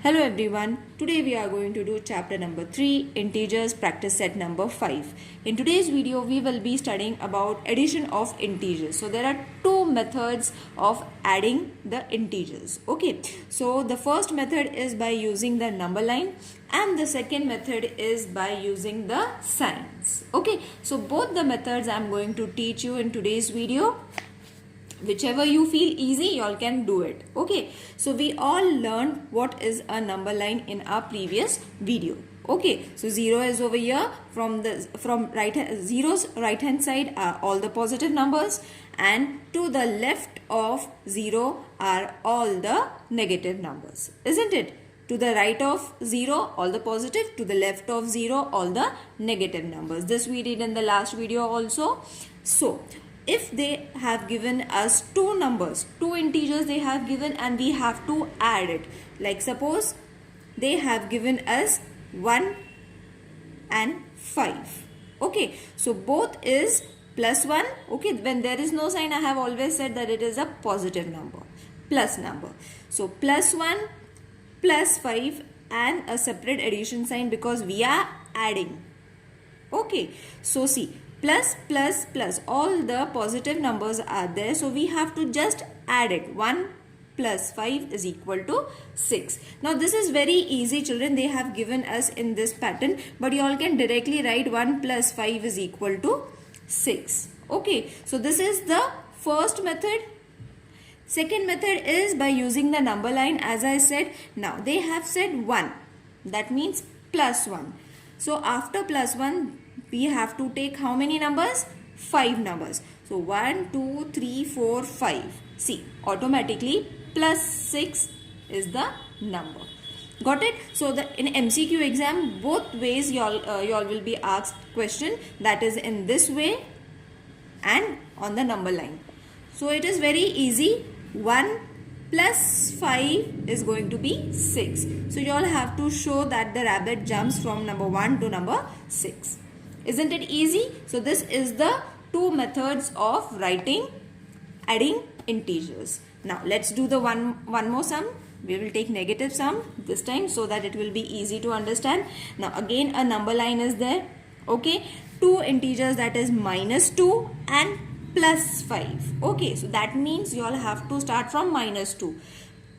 Hello everyone, today we are going to do chapter number 3, integers, practice set number 5. In today's video we will be studying about addition of integers. So there are two methods of adding the integers. Okay, so the first method is by using the number line and the second method is by using the signs. Okay, so both the methods I am going to teach you in today's video. Whichever you feel easy, y'all can do it. Okay, so we all learned what is a number line in our previous video. Okay, so 0 is over here. From zero's right hand side are all the positive numbers, and to the left of 0 are all the negative numbers, isn't it? To the right of 0 all the positive, to the left of 0 all the negative numbers. This we did in the last video also. So if they have given us two numbers, two integers they have given, and we have to add it. Like suppose they have given us 1 and 5. Okay, so both is plus 1. Okay, when there is no sign, I have always said that it is a positive number, plus number. So plus 1 plus 5 and a separate addition sign because we are adding. Okay, so see, plus plus plus, all the positive numbers are there, so we have to just add it. 1 plus 5 is equal to 6. Now this is very easy, children. They have given us in this pattern, but you all can directly write 1 plus 5 is equal to 6. Okay, so this is the first method. Second method is by using the number line, as I said. Now they have said 1, that means plus 1. So after plus 1 we have to take how many numbers? 5 numbers. So 1, 2, 3, 4, 5. See, automatically plus 6 is the number. Got it? So in MCQ exam, both ways y'all will be asked question, that is in this way and on the number line. So it is very easy. 1 plus 5 is going to be 6. So you all have to show that the rabbit jumps from number 1 to number 6. Isn't it easy? So this is the two methods of adding integers. Now let's do the one more sum. We will take negative sum this time so that it will be easy to understand. Now again a number line is there. Okay, two integers, that is minus 2 and plus 5. Okay, so that means you all have to start from minus 2.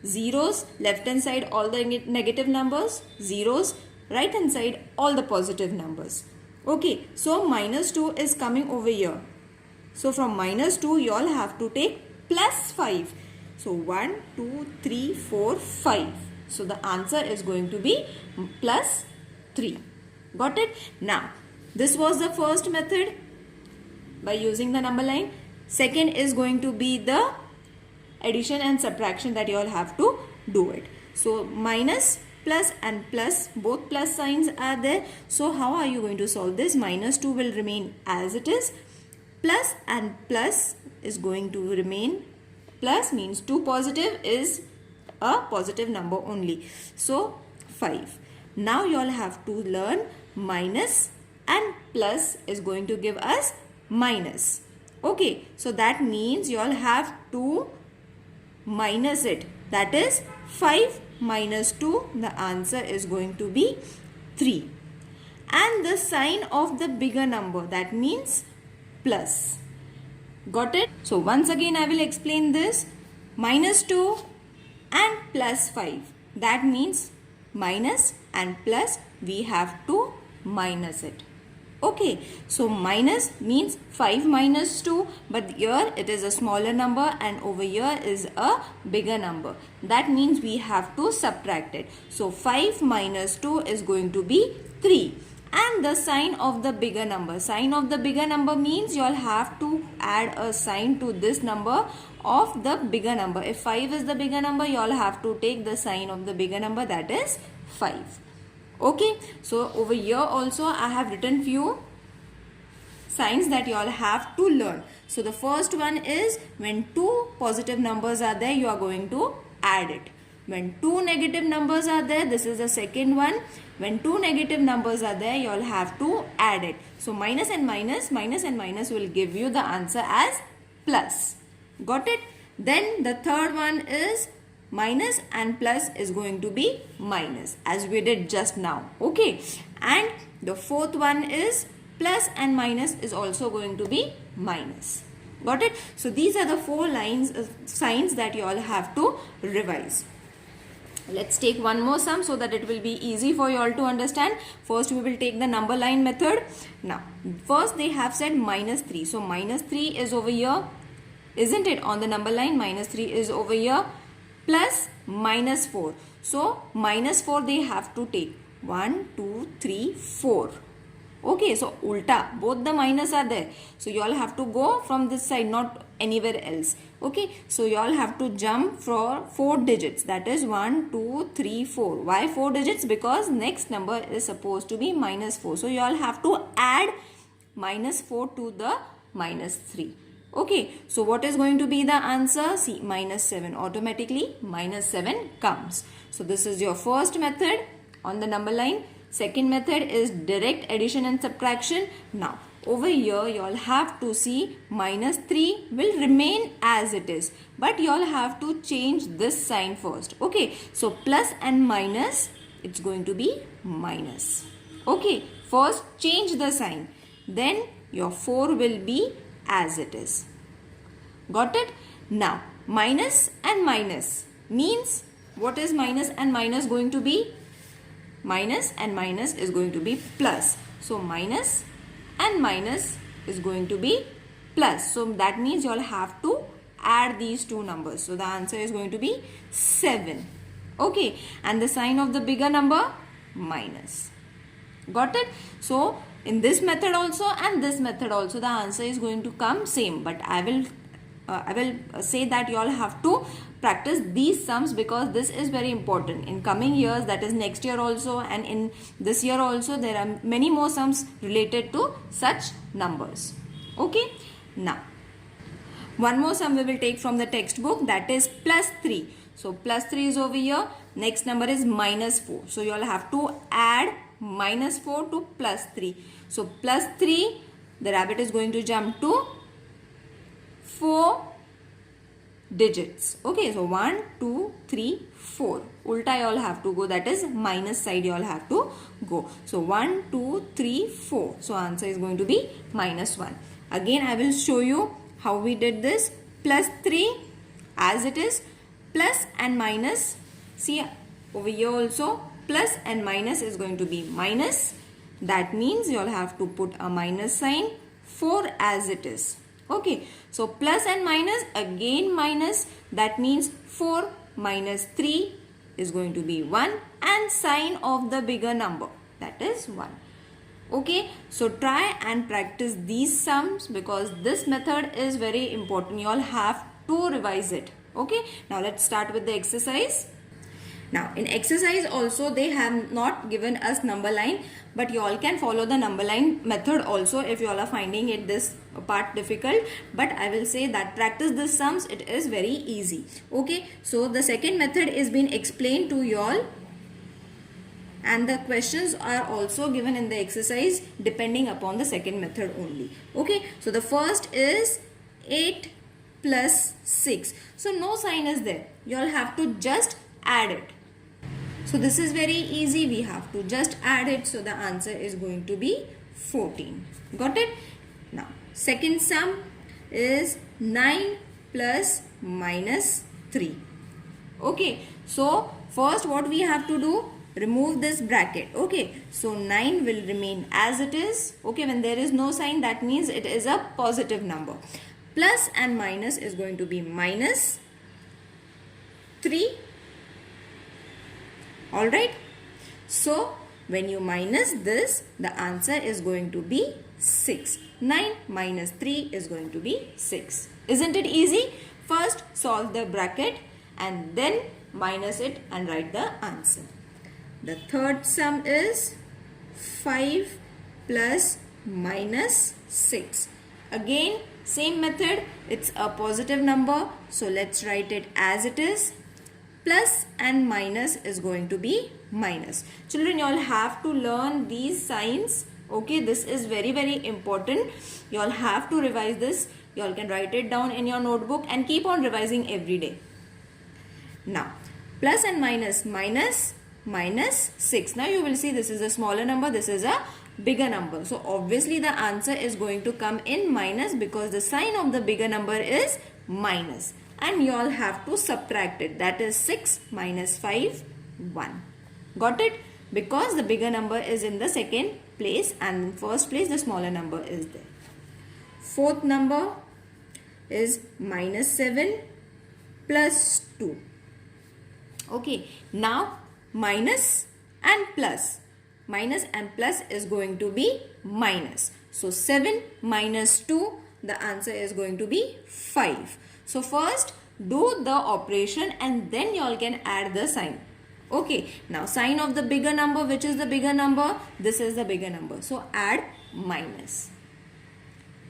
Zeros left hand side all the negative numbers, zeros right hand side all the positive numbers. Okay, so minus 2 is coming over here. So from minus 2 you all have to take plus 5. So 1, 2, 3, 4, 5. So the answer is going to be plus 3. Got it? Now this was the first method by using the number line. Second is going to be the addition and subtraction that you all have to do it. So minus, plus and plus, both plus signs are there. So how are you going to solve this? Minus 2 will remain as it is. Plus and plus is going to remain. Plus means 2 positive is a positive number only. So 5. Now you all have to learn minus and plus is going to give us minus. Okay, so that means you all have to minus it. That is 5 minus 2, the answer is going to be 3. And the sign of the bigger number, that means plus. Got it? So once again I will explain this. Minus 2 and plus 5. That means minus and plus, we have to minus it. Okay, so minus means 5 minus 2, but here it is a smaller number and over here is a bigger number. That means we have to subtract it. So 5 minus 2 is going to be 3. And the sign of the bigger number. Sign of the bigger number means you all have to add a sign to this number of the bigger number. If 5 is the bigger number, you all have to take the sign of the bigger number, that is 5. Okay, so over here also I have written few signs that you all have to learn. So the first one is when two positive numbers are there, you are going to add it. When two negative numbers are there, this is the second one. When two negative numbers are there, you all have to add it. So minus and minus will give you the answer as plus. Got it? Then the third one is minus and plus is going to be minus as we did just now. Okay, and the fourth one is plus and minus is also going to be minus. Got it? So these are the four signs that you all have to revise. Let's take one more sum so that it will be easy for you all to understand. First we will take the number line method. Now first they have said minus 3. So minus 3 is over here, isn't it? On the number line minus 3 is over here, plus minus 4. So minus 4 they have to take 1, 2, 3, 4. Okay, so ulta, both the minus are there. So you all have to go from this side, not anywhere else. Okay, so you all have to jump for 4 digits. That is 1, 2, 3, 4. Why 4 digits? Because next number is supposed to be minus 4. So you all have to add minus 4 to the minus 3. Okay, so what is going to be the answer? See, minus 7. Automatically minus 7 comes. So this is your first method on the number line. Second method is direct addition and subtraction. Now over here you all have to see minus 3 will remain as it is, but you all have to change this sign first. Okay, so plus and minus, it's going to be minus. Okay, first change the sign, then your 4 will be as it is. Got it? Now minus and minus means, what is minus and minus going to be? Minus and minus is going to be plus. So minus and minus is going to be plus. So that means you all have to add these two numbers. So the answer is going to be 7. Okay, and the sign of the bigger number, minus. Got it? So in this method also and this method also the answer is going to come same, but I will say that you all have to practice these sums because this is very important in coming years, that is next year also, and in this year also there are many more sums related to such numbers. Okay, now one more sum we will take from the textbook, that is plus 3. So plus 3 is over here. Next number is minus 4. So you all have to add minus 4 to plus 3. So plus 3, the rabbit is going to jump to 4 digits. Okay, so 1, 2, 3, 4. Ulta you all have to go, that is minus side you all have to go. So 1, 2, 3, 4. So answer is going to be minus 1. Again I will show you how we did this. Plus 3 as it is, plus and minus. See over here also plus and minus is going to be minus. That means you all have to put a minus sign. 4 as it is. Okay, so plus and minus, again minus, that means 4 minus 3 is going to be 1, and sign of the bigger number, that is 1. Okay, so try and practice these sums because this method is very important. You all have to revise it. Okay, now let's start with the exercise. Now in exercise also they have not given us number line, but you all can follow the number line method also if you all are finding it this part difficult. But I will say that practice this sums, it is very easy. Okay, so the second method is being explained to you all, and the questions are also given in the exercise depending upon the second method only. Okay, so the first is 8 plus 6. So no sign is there. You all have to just add it. So this is very easy. We have to just add it. So the answer is going to be 14. Got it? Now second sum is 9 plus minus 3. Okay, so first what we have to do, remove this bracket. Okay, so 9 will remain as it is. Okay, when there is no sign, that means it is a positive number. Plus and minus is going to be minus 3. Alright, so when you minus this, the answer is going to be 6. 9 minus 3 is going to be 6. Isn't it easy? First solve the bracket and then minus it and write the answer. The third sum is 5 plus minus 6. Again same method, it's a positive number, so let's write it as it is. Plus and minus is going to be minus. Children, you all have to learn these signs. Okay, this is very important. You all have to revise this. You all can write it down in your notebook and keep on revising every day. Now Plus and minus, minus 6. Now you will see this is a smaller number, this is a bigger number. So obviously the answer is going to come in minus because the sign of the bigger number is minus. And you all have to subtract it. That is 6 minus 5, 1. Got it? Because the bigger number is in the second place and in first place the smaller number is there. Fourth number is minus 7 plus 2. Okay, now minus and plus. Minus and plus is going to be minus. So 7 minus 2, the answer is going to be 5. So first do the operation and then you all can add the sign. Okay, now sign of the bigger number, which is the bigger number? This is the bigger number. So add minus.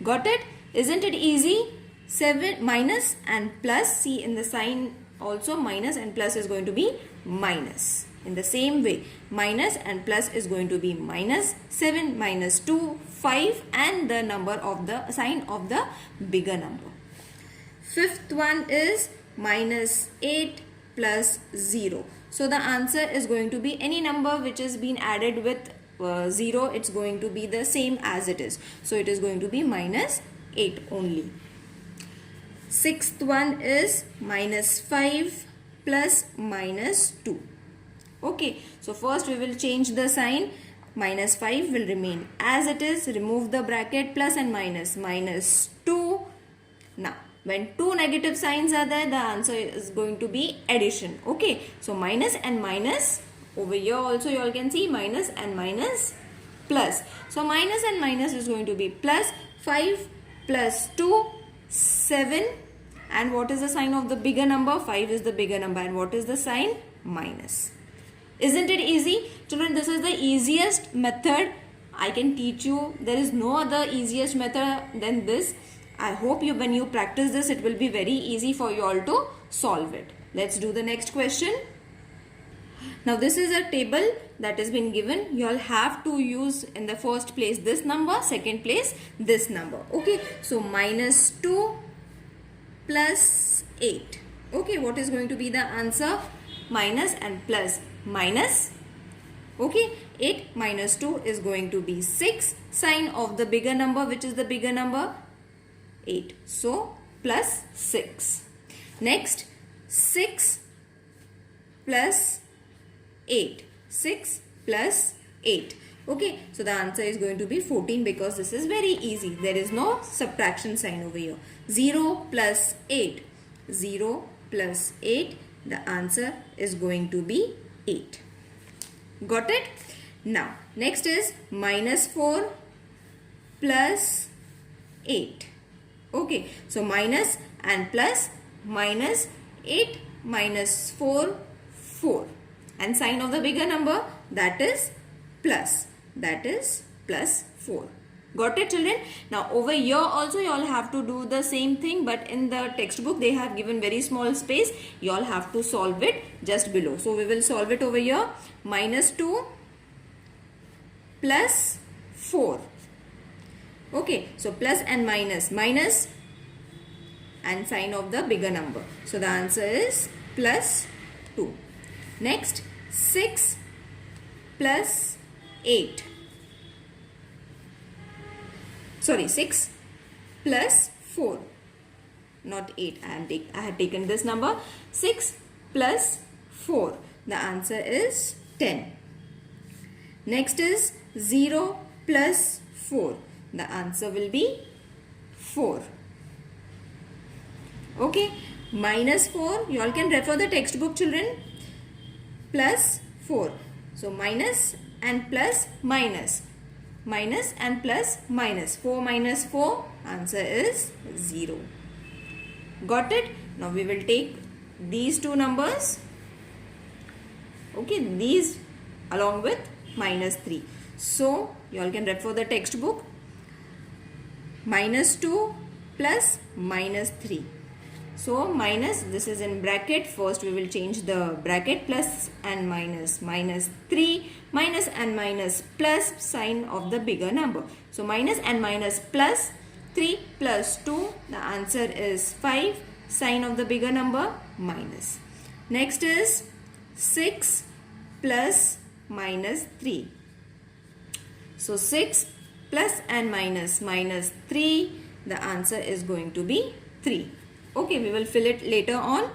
Got it? Isn't it easy? 7 minus and plus. See in the sign also minus and plus is going to be minus. In the same way, minus and plus is going to be minus. 7 minus 2, 5 and the number of the sign of the bigger number. Fifth one is minus 8 plus 0. So the answer is going to be any number which has been added with 0. It's going to be the same as it is. So it is going to be minus 8 only. Sixth one is minus 5 plus minus 2. Okay, so first we will change the sign. Minus 5 will remain as it is. Remove the bracket, plus and minus, minus 2. Now, when two negative signs are there, the answer is going to be addition. Okay, so minus and minus. Over here also you all can see minus and minus plus. So minus and minus is going to be plus. 5 plus 2, 7. And what is the sign of the bigger number? 5 is the bigger number. And what is the sign? Minus. Isn't it easy? Children, this is the easiest method I can teach you. There is no other easiest method than this. I hope when you practice this, it will be very easy for you all to solve it. Let's do the next question. Now this is a table that has been given. You all have to use in the first place this number, second place this number. Okay, so minus 2 plus 8. Okay, what is going to be the answer? Minus and plus. Minus. Okay, 8 minus 2 is going to be 6. Sign of the bigger number, which is the bigger number? 8. So, plus 6. Next, 6 plus 8. 6 plus 8. Okay, so the answer is going to be 14 because this is very easy. There is no subtraction sign over here. 0 plus 8. 0 plus 8. The answer is going to be 8. Got it? Now, next is minus 4 plus 8. Okay, so minus and plus, minus 8 minus 4, 4. And sign of the bigger number, that is plus. That is plus 4. Got it, children? Now over here also you all have to do the same thing, but in the textbook they have given very small space. You all have to solve it just below. So we will solve it over here. Minus 2 plus 4. Okay, so plus and minus, minus and sign of the bigger number. So the answer is plus 2. Next, 6 plus 8. Sorry, 6 plus 4. Not 8. I had taken this number. 6 plus 4. The answer is 10. Next is 0 plus 4. The answer will be 4. Okay. Minus 4. You all can refer the textbook, children. Plus 4. So minus and plus minus. Minus and plus minus. 4 minus 4. Answer is 0. Got it? Now we will take these two numbers. Okay. These along with minus 3. So you all can refer the textbook. Minus 2 plus minus 3. So minus, this is in bracket. First we will change the bracket, plus and minus. Minus 3, minus and minus, plus sign of the bigger number. So minus and minus plus 3 plus 2. The answer is 5. Sign of the bigger number minus. Next is 6 plus minus 3. So 6 plus and minus 3. The answer is going to be 3. Okay, we will fill it later on.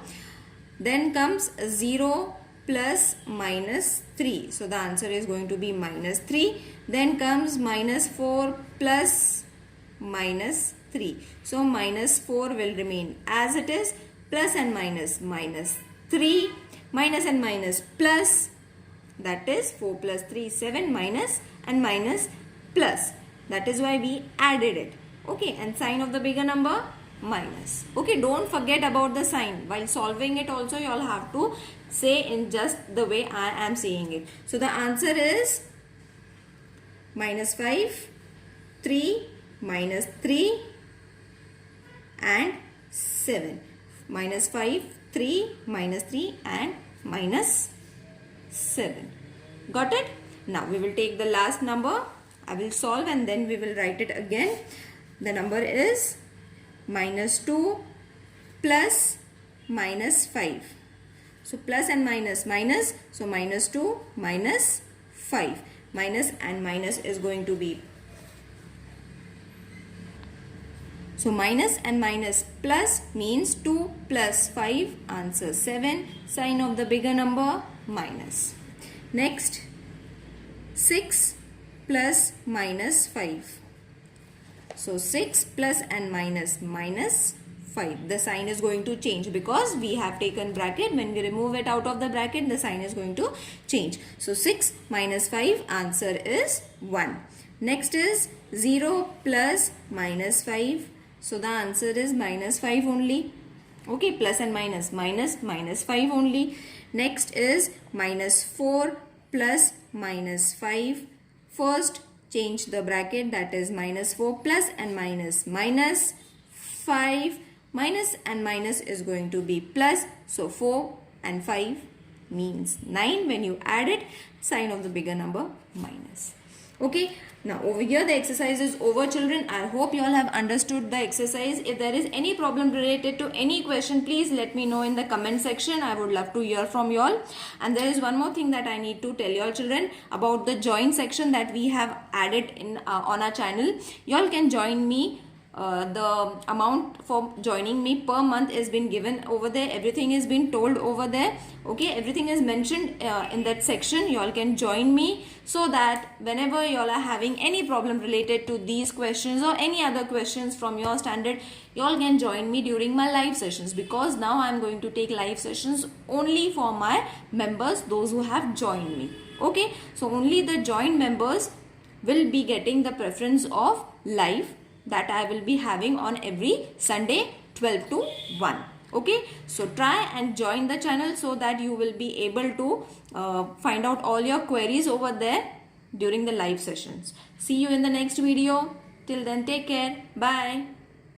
Then comes 0 plus minus 3. So the answer is going to be minus 3. Then comes minus 4 plus minus 3. So minus 4 will remain as it is. Plus and minus 3. Minus and minus plus. That is 4 plus 3 is 7. Minus and minus plus. That is why we added it. Okay, and sign of the bigger number minus. Okay, don't forget about the sign. While solving it also you all have to say in just the way I am saying it. So the answer is minus 5, 3, minus 3 and 7. Minus 5, 3, minus 3 and minus 7. Got it? Now we will take the last number. I will solve and then we will write it again. The number is minus 2 plus minus 5. So plus and minus minus. So minus 2 minus 5. Minus and minus is going to be. So minus and minus plus means 2 plus 5. Answer 7. Sign of the bigger number minus. Next 6 plus minus 5. So 6 plus and minus minus 5. The sign is going to change because we have taken bracket. When we remove it out of the bracket, the sign is going to change. So 6 minus 5, answer is 1. Next is 0 plus minus 5. So the answer is minus 5 only. Okay, plus and minus minus 5 only. Next is minus 4 plus minus 5. First change the bracket, that is minus 4 plus and minus minus 5. Minus and minus is going to be plus. So 4 and 5 means 9. When you add it, sign of the bigger number minus. Okay, now over here the exercise is over, children. I hope you all have understood the exercise. If there is any problem related to any question, please let me know in the comment section. I would love to hear from you all. And there is one more thing that I need to tell you all, children, about the join section that we have added in on our channel. You all can join me. The amount for joining me per month is been given over there. Everything is been told over there. Okay, everything is mentioned in that section. You all can join me so that whenever you all are having any problem related to these questions or any other questions from your standard, you all can join me during my live sessions, because now I am going to take live sessions only for my members, those who have joined me. Okay, so only the joined members will be getting the preference of live that I will be having on every Sunday 12 to 1. Okay, so try and join the channel so that you will be able to find out all your queries over there during the live sessions. See you in the next video. Till then, take care. Bye.